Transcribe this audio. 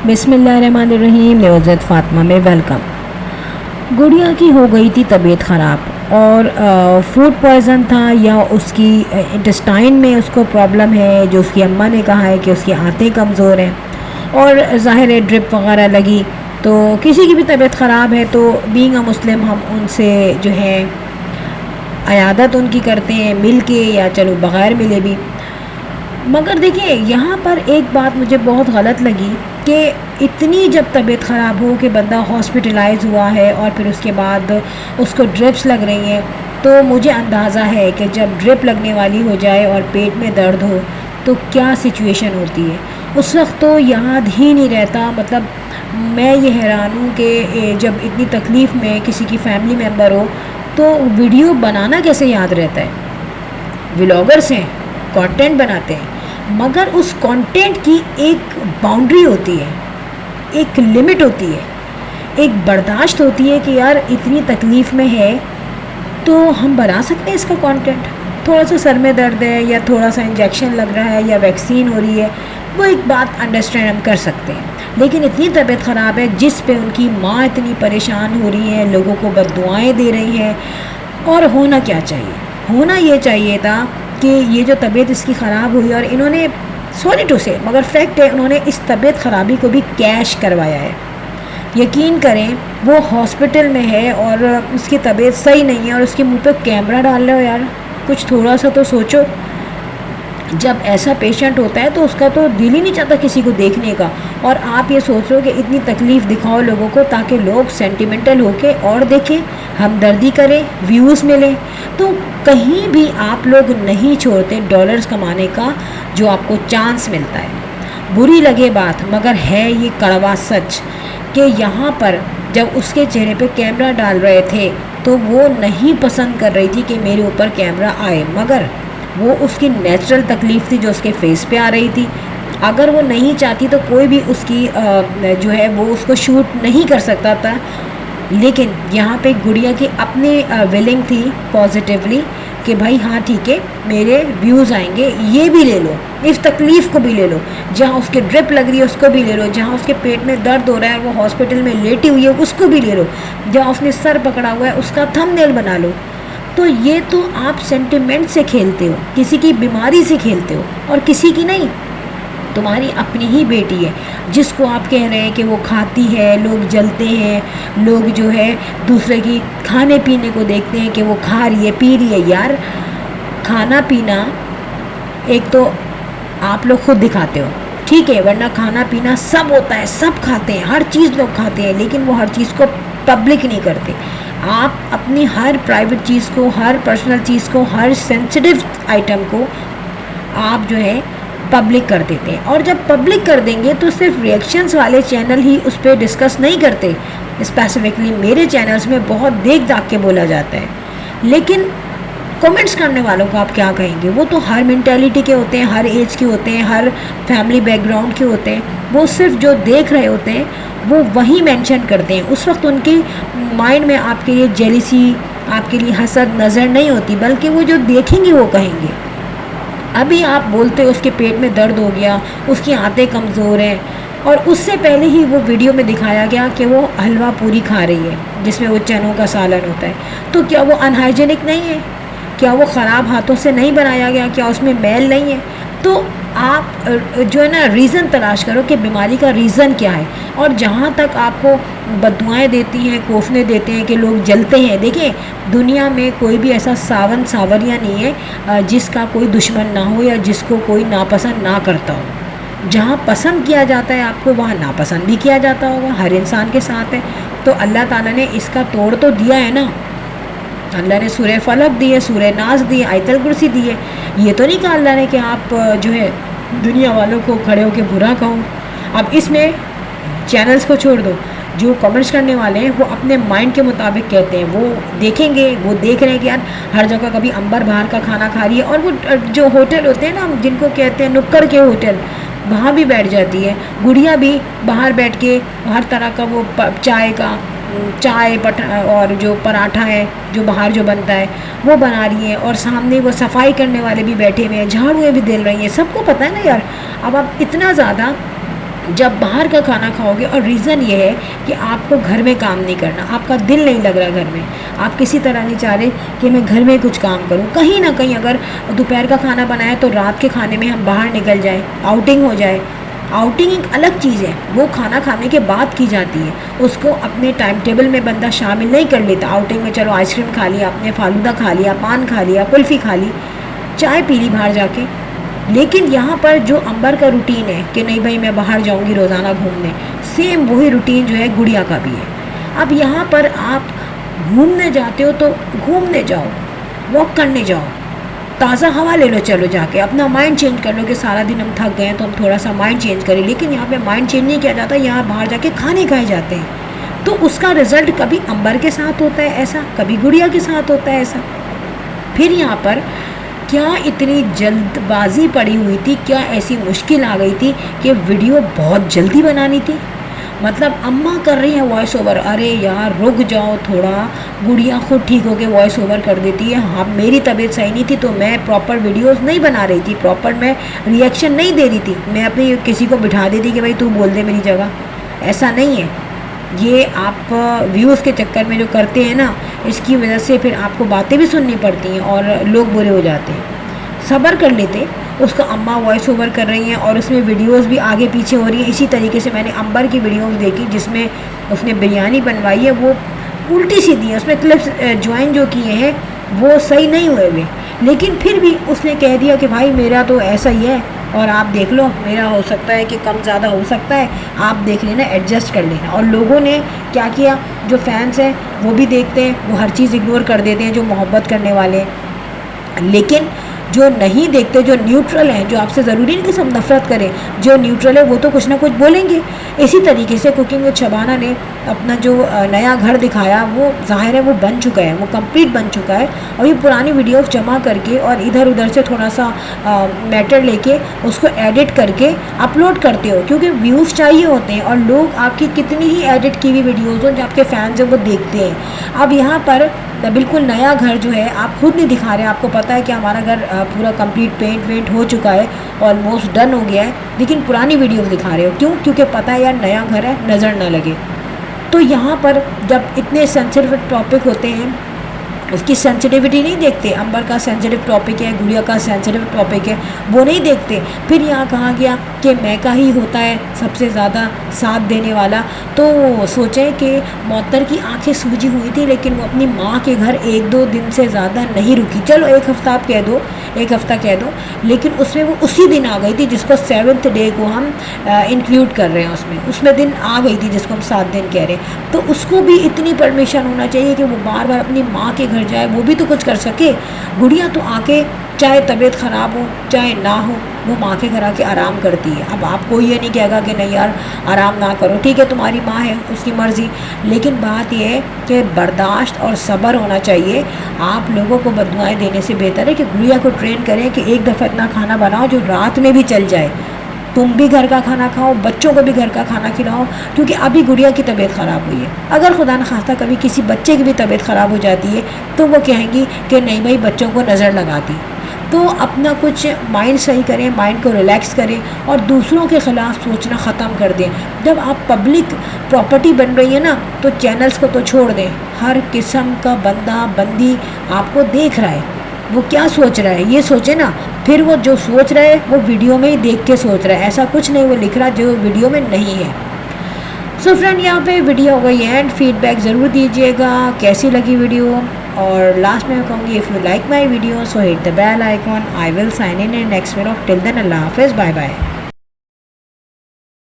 بسم اللہ الرحمن الرحیم، نیوزت فاطمہ میں ویلکم۔ گڑیا کی ہو گئی تھی طبیعت خراب اور فوڈ پوائزن تھا یا اس کی انٹسٹائن میں اس کو پرابلم ہے، جو اس کی اماں نے کہا ہے کہ اس کی آنتیں کمزور ہیں اور ظاہر ہے ڈرپ وغیرہ لگی۔ تو کسی کی بھی طبیعت خراب ہے تو بینگ اے مسلم ہم ان سے جو ہے عیادت ان کی کرتے ہیں، مل کے یا چلو بغیر ملے بھی۔ مگر دیکھیں یہاں پر ایک بات مجھے بہت غلط لگی کہ اتنی جب طبیعت خراب ہو کہ بندہ ہاسپٹلائز ہوا ہے اور پھر اس کے بعد اس کو ڈرپس لگ رہی ہیں، تو مجھے اندازہ ہے کہ جب ڈرپ لگنے والی ہو جائے اور پیٹ میں درد ہو تو کیا سچویشن ہوتی ہے۔ اس وقت تو یاد ہی نہیں رہتا، مطلب میں یہ حیران ہوں کہ جب اتنی تکلیف میں کسی کی فیملی ممبر ہو تو ویڈیو بنانا کیسے یاد رہتا ہے۔ ولاگرز ہیں، کانٹینٹ بناتے ہیں، مگر اس کانٹینٹ کی ایک باؤنڈری ہوتی ہے، ایک لمٹ ہوتی ہے، ایک برداشت ہوتی ہے کہ یار اتنی تکلیف میں ہے تو ہم بنا سکتے ہیں اس کا کانٹینٹ۔ تھوڑا سا سر میں درد ہے یا تھوڑا سا انجیکشن لگ رہا ہے یا ویکسین ہو رہی ہے، وہ ایک بات انڈرسٹینڈ ہم کر سکتے ہیں، لیکن اتنی طبیعت خراب ہے جس پہ ان کی ماں اتنی پریشان ہو رہی ہے، لوگوں کو بد دعائیں دے رہی ہیں۔ اور ہونا کیا چاہیے؟ ہونا یہ چاہیے تھا کہ یہ جو طبیعت اس کی خراب ہوئی اور انہوں نے سوری ٹو سے، مگر فیکٹ ہے، انہوں نے اس طبیعت خرابی کو بھی کیش کروایا ہے۔ یقین کریں وہ ہاسپٹل میں ہے اور اس کی طبیعت صحیح نہیں ہے اور اس کے منہ پہ کیمرہ ڈال رہے ہو، یار کچھ تھوڑا سا تو سوچو۔ جب ایسا پیشنٹ ہوتا ہے تو اس کا تو دل ہی نہیں چاہتا کسی کو دیکھنے کا، اور آپ یہ سوچ رہے ہو کہ اتنی تکلیف دکھاؤ لوگوں کو تاکہ لوگ سینٹیمنٹل ہو کے اور دیکھیں، ہمدردی کریں، ویوز ملیں۔ تو کہیں بھی آپ لوگ نہیں چھوڑتے ڈالرز کمانے کا جو آپ کو چانس ملتا ہے۔ بری لگے بات، مگر ہے یہ کڑوا سچ کہ یہاں پر جب اس کے چہرے پہ کیمرہ ڈال رہے تھے تو وہ نہیں پسند کر رہی تھی کہ میرے اوپر کیمرہ آئے، مگر وہ اس کی نیچرل تکلیف تھی جو اس کے فیس پہ آ رہی تھی۔ اگر وہ نہیں چاہتی تو کوئی بھی اس کی جو ہے وہ اس کو شوٹ نہیں کر سکتا تھا، لیکن یہاں پہ گڑیا کی اپنی ویلنگ تھی پازیٹیولی کہ بھائی ہاں ٹھیک ہے میرے ویوز آئیں گے، یہ بھی لے لو، اس تکلیف کو بھی لے لو، جہاں اس کے ڈرپ لگ رہی ہے اس کو بھی لے لو، جہاں اس کے پیٹ میں درد ہو رہا ہے وہ ہاسپٹل میں لیٹی ہوئی ہے اس کو بھی لے لو، جہاں اس نے سر پکڑا ہوا ہے اس کا تھم نیل بنا لو۔ تو یہ تو آپ سینٹیمنٹ سے کھیلتے ہو، کسی کی بیماری سے کھیلتے ہو اور کسی کی نہیں، تمہاری اپنی ہی بیٹی ہے جس کو آپ کہہ رہے ہیں کہ وہ کھاتی ہے، لوگ جلتے ہیں، لوگ جو ہے دوسرے کی کھانے پینے کو دیکھتے ہیں کہ وہ کھا رہی ہے پی رہی ہے۔ یار کھانا پینا ایک تو آپ لوگ خود دکھاتے ہو، ٹھیک ہے، ورنہ کھانا پینا سب ہوتا ہے، سب کھاتے ہیں، ہر چیز لوگ کھاتے ہیں، لیکن وہ ہر چیز کو پبلک نہیں کرتے۔ آپ اپنی ہر پرائیویٹ چیز کو، ہر پرسنل چیز کو، ہر سینسٹیو آئٹم کو آپ جو ہے پبلک کر دیتے ہیں، اور جب پبلک کر دیں گے تو صرف ریئیکشنز والے چینل ہی اس پہ ڈسکس نہیں کرتے، اسپیسیفکلی میرے چینلز میں بہت دیکھ داکھ کے بولا جاتا ہے، لیکن کومنٹس کرنے والوں کو آپ کیا کہیں گے؟ وہ تو ہر مینٹیلٹی کے ہوتے ہیں، ہر ایج کے ہوتے ہیں، ہر فیملی بیک گراؤنڈ کے ہوتے ہیں، وہ صرف جو دیکھ رہے ہوتے ہیں وہ وہی مینشن کرتے ہیں۔ اس وقت ان کے مائنڈ میں آپ کے لیے جیلیسی، آپ کے لیے حسد نظر نہیں ہوتی، بلکہ وہ جو دیکھیں گے وہ کہیں گے۔ ابھی آپ بولتے اس کے پیٹ میں درد ہو گیا، اس کی آنتیں کمزور ہیں، اور اس سے پہلے ہی وہ ویڈیو میں دکھایا گیا کہ وہ حلوہ پوری کھا رہی ہے جس میں وہ چنوں کا سالن ہوتا ہے۔ تو کیا وہ انہائیجینک نہیں ہے؟ کیا وہ خراب ہاتھوں سے نہیں بنایا گیا؟ کیا اس میں میل نہیں ہے؟ تو آپ جو ہے نا ریزن تلاش کرو کہ بیماری کا ریزن کیا ہے، اور جہاں تک آپ کو بددعائیں دیتی ہیں، کوفنے دیتے ہیں کہ لوگ جلتے ہیں، دیکھیں دنیا میں کوئی بھی ایسا ساون ساوریا نہیں ہے جس کا کوئی دشمن نہ ہو یا جس کو کوئی ناپسند نہ کرتا ہو۔ جہاں پسند کیا جاتا ہے آپ کو وہاں ناپسند بھی کیا جاتا ہوگا، ہر انسان کے ساتھ ہے۔ تو اللہ تعالیٰ نے اس کا توڑ تو دیا ہے نا، اللہ نے سورہ فلق دی ہے، سورہ ناس دی ہے، آیت الکرسی دی ہے، یہ تو نہیں کہا اللہ نے کہ آپ جو ہے دنیا والوں کو کھڑے ہو کے برا کہو۔ اب اس میں چینلز کو چھوڑ دو، جو کمنٹس کرنے والے ہیں وہ اپنے مائنڈ کے مطابق کہتے ہیں، وہ دیکھیں گے، وہ دیکھ رہے ہیں کہ یار ہر جگہ کبھی امبر باہر کا کھانا کھا رہی ہے، اور وہ جو ہوٹل ہوتے ہیں نا جن کو کہتے ہیں نکڑ کے ہوٹل، وہاں بھی بیٹھ جاتی ہے گڑیا بھی، باہر بیٹھ کے ہر طرح کا وہ چائے اور جو پراٹھا ہے جو باہر جو بنتا ہے وہ بنا رہی ہیں، اور سامنے وہ صفائی کرنے والے بھی بیٹھے ہوئے ہیں، جھاڑویں بھی دل رہی ہیں، سب کو پتہ ہے نا یار۔ اب آپ اتنا زیادہ جب باہر کا کھانا کھاؤ گے، اور ریزن یہ ہے کہ آپ کو گھر میں کام نہیں کرنا، آپ کا دل نہیں لگ رہا گھر میں، آپ کسی طرح نہیں چاہ رہے کہ میں گھر میں کچھ کام کروں، کہیں نہ کہیں اگر دوپہر کا کھانا بنایا تو رات کے کھانے میں ہم باہر نکل جائیں، آؤٹنگ ہو جائے۔ آؤٹنگ ایک الگ چیز ہے، وہ کھانا کھانے کے بعد کی جاتی ہے، اس کو اپنے ٹائم ٹیبل میں بندہ شامل نہیں کر لیتا۔ آؤٹنگ میں چلو آئس کریم کھا لیا آپ نے، فالودہ کھا لیا، پان کھا لیا، کلفی کھا لی، چائے پی لی باہر جا کے۔ لیکن یہاں پر جو عنبر کا روٹین ہے کہ نہیں بھائی میں باہر جاؤں گی روزانہ گھومنے، سیم وہی روٹین جو ہے گڑیا کا بھی ہے۔ اب یہاں پر آپ گھومنے جاتے ہو تو گھومنے جاؤ، واک کرنے جاؤ، تازہ ہوا لے لو، چلو جا کے اپنا مائنڈ چینج کر لو کہ سارا دن ہم تھک گئے ہیں تو ہم تھوڑا سا مائنڈ چینج کریں۔ لیکن یہاں پہ مائنڈ چینج نہیں کیا جاتا، یہاں باہر جا کے کھانے کھائے جاتے ہیں، تو اس کا رزلٹ کبھی عنبر کے ساتھ ہوتا ہے ایسا، کبھی گڑیا کے ساتھ ہوتا ہے ایسا۔ پھر یہاں پر کیا اتنی جلد بازی پڑی ہوئی تھی، کیا ایسی مشکل آ گئی تھی کہ ویڈیو بہت جلدی بنانی تھی؟ مطلب اماں کر رہی ہیں وائس اوور، ارے یار رک جاؤ تھوڑا، گڑیا خود ٹھیک ہو کے وائس اوور کر دیتی ہے۔ ہاں میری طبیعت صحیح نہیں تھی تو میں پراپر ویڈیوز نہیں بنا رہی تھی، پراپر میں ریئیکشن نہیں دے رہی تھی، میں اپنی کسی کو بٹھا دیتی کہ بھائی تو بول دے میری جگہ، ایسا نہیں ہے۔ یہ آپ ویوز کے چکر میں جو کرتے ہیں نا، اس کی وجہ سے پھر آپ کو باتیں بھی سننی پڑتی ہیں اور لوگ برے ہو جاتے ہیں۔ صبر کر لیتے، اس کا اماں وائس اوور کر رہی ہیں اور اس میں ویڈیوز بھی آگے پیچھے ہو رہی ہیں۔ اسی طریقے سے میں نے عنبر کی ویڈیوز دیکھی جس میں اس نے بریانی بنوائی ہے، وہ الٹی سیدھی ہے، اس میں کلپس جوائن جو کیے ہیں وہ صحیح نہیں ہوئے ہوئے، لیکن پھر بھی اس نے کہہ دیا کہ بھائی میرا تو ایسا ہی ہے اور آپ دیکھ لو، میرا ہو سکتا ہے کہ کم زیادہ ہو سکتا ہے، آپ دیکھ لینا، ایڈجسٹ کر لینا۔ اور لوگوں نے کیا کیا، جو فینس ہیں وہ بھی دیکھتے ہیں، وہ ہر چیز اگنور کر دیتے ہیں جو محبت کرنے والے ہیں، لیکن جو نہیں دیکھتے، جو نیوٹرل ہیں، جو آپ سے ضروری نہیں کہ سب نفرت کریں، جو نیوٹرل ہے وہ تو کچھ نہ کچھ بولیں گے۔ اسی طریقے سے کوکنگ وتھ شبانہ نے اپنا جو نیا گھر دکھایا وہ ظاہر ہے وہ بن چکا ہے، وہ کمپلیٹ بن چکا ہے، اور یہ پرانی ویڈیوز جمع کر کے اور ادھر ادھر سے تھوڑا سا میٹر لے کے اس کو ایڈٹ کر کے اپلوڈ کرتے ہو، کیونکہ ویوز چاہیے ہوتے ہیں اور لوگ آپ کی کتنی ہی ایڈٹ کی ہوئی ویڈیوز ہوں جو آپ کے فینز ہیں وہ دیکھتے ہیں۔ اب یہاں پر بالکل نیا گھر جو ہے آپ خود نہیں دکھا رہے، آپ کو پتہ ہے کہ ہمارا گھر پورا کمپلیٹ پینٹ وینٹ ہو چکا ہے، آلموسٹ ڈن ہو گیا ہے، لیکن پرانی ویڈیوز دکھا رہے ہو، کیوں؟ کیونکہ پتہ ہے یار نیا گھر ہے، نظر نہ لگے۔ تو یہاں پر جب اتنے سینسیٹیو ٹاپک ہوتے ہیں اس کی سینسٹیوٹی نہیں دیکھتے، عنبر کا سینسٹیو ٹاپک ہے، گڑیا کا سینسٹیو ٹاپک ہے، وہ نہیں دیکھتے۔ پھر یہاں کہا گیا کہ میکا ہی ہوتا ہے سب سے زیادہ ساتھ دینے والا، تو سوچیں کہ معطر کی آنکھیں سوجی ہوئی تھی لیکن وہ اپنی ماں کے گھر 1-2 دن سے زیادہ نہیں رکی، چلو 1 ہفتہ آپ کہہ دو، 1 ہفتہ کہہ دو، لیکن اس میں وہ اسی دن آ گئی تھی جس کو 7th ڈے کو ہم انکلیوڈ کر رہے ہیں، اس میں دن آ گئی تھی جس کو ہم 7 دن کہہ رہے ہیں، تو اس کو بھی اتنی پرمیشن ہونا چاہیے کہ وہ بار بار اپنی ماں کے گھر جائے، وہ بھی تو کچھ کر سکے۔ گڑیا تو آ کے چاہے طبیعت خراب ہو چاہے نہ ہو وہ ماں کے گھر آ کے آرام کرتی ہے۔ اب آپ کو یہ نہیں کہے گا کہ نہیں یار آرام نہ کرو، ٹھیک ہے تمہاری ماں ہے اس کی مرضی، لیکن بات یہ ہے کہ برداشت اور صبر ہونا چاہیے۔ آپ لوگوں کو بددعائیں دینے سے بہتر ہے کہ گڑیا کو ٹرین کریں کہ ایک دفعہ اتنا کھانا بناؤ جو رات میں بھی چل جائے، تم بھی گھر کا کھانا کھاؤ، بچوں کو بھی گھر کا کھانا کھلاؤ، کیونکہ ابھی گڑیا کی طبیعت خراب ہوئی ہے، اگر خدا نخواستہ کبھی کسی بچے کی بھی طبیعت خراب ہو جاتی ہے تو وہ کہیں گی کہ نہیں بھائی بچوں کو نظر لگاتی۔ تو اپنا کچھ مائنڈ صحیح کریں، مائنڈ کو ریلیکس کریں اور دوسروں کے خلاف سوچنا ختم کر دیں۔ جب آپ پبلک پراپرٹی بن رہی ہے نا تو چینلز کو تو چھوڑ دیں، ہر قسم کا بندہ بندی آپ کو دیکھ رہا ہے، وہ کیا سوچ رہا ہے یہ سوچے نا، پھر وہ جو سوچ رہا ہے وہ ویڈیو میں ہی دیکھ کے سوچ رہا ہے، ایسا کچھ نہیں وہ لکھ رہا جو ویڈیو میں نہیں ہے۔ سو فرینڈ یہاں پہ ویڈیو ہو گئی اینڈ فیڈ بیک ضرور دیجیے گا کیسی لگی ویڈیو، اور لاسٹ میں کہوں گی if you like my video so hit the bell icon, I will sign in next vlog, till then اللہ حافظ، بائے بائے۔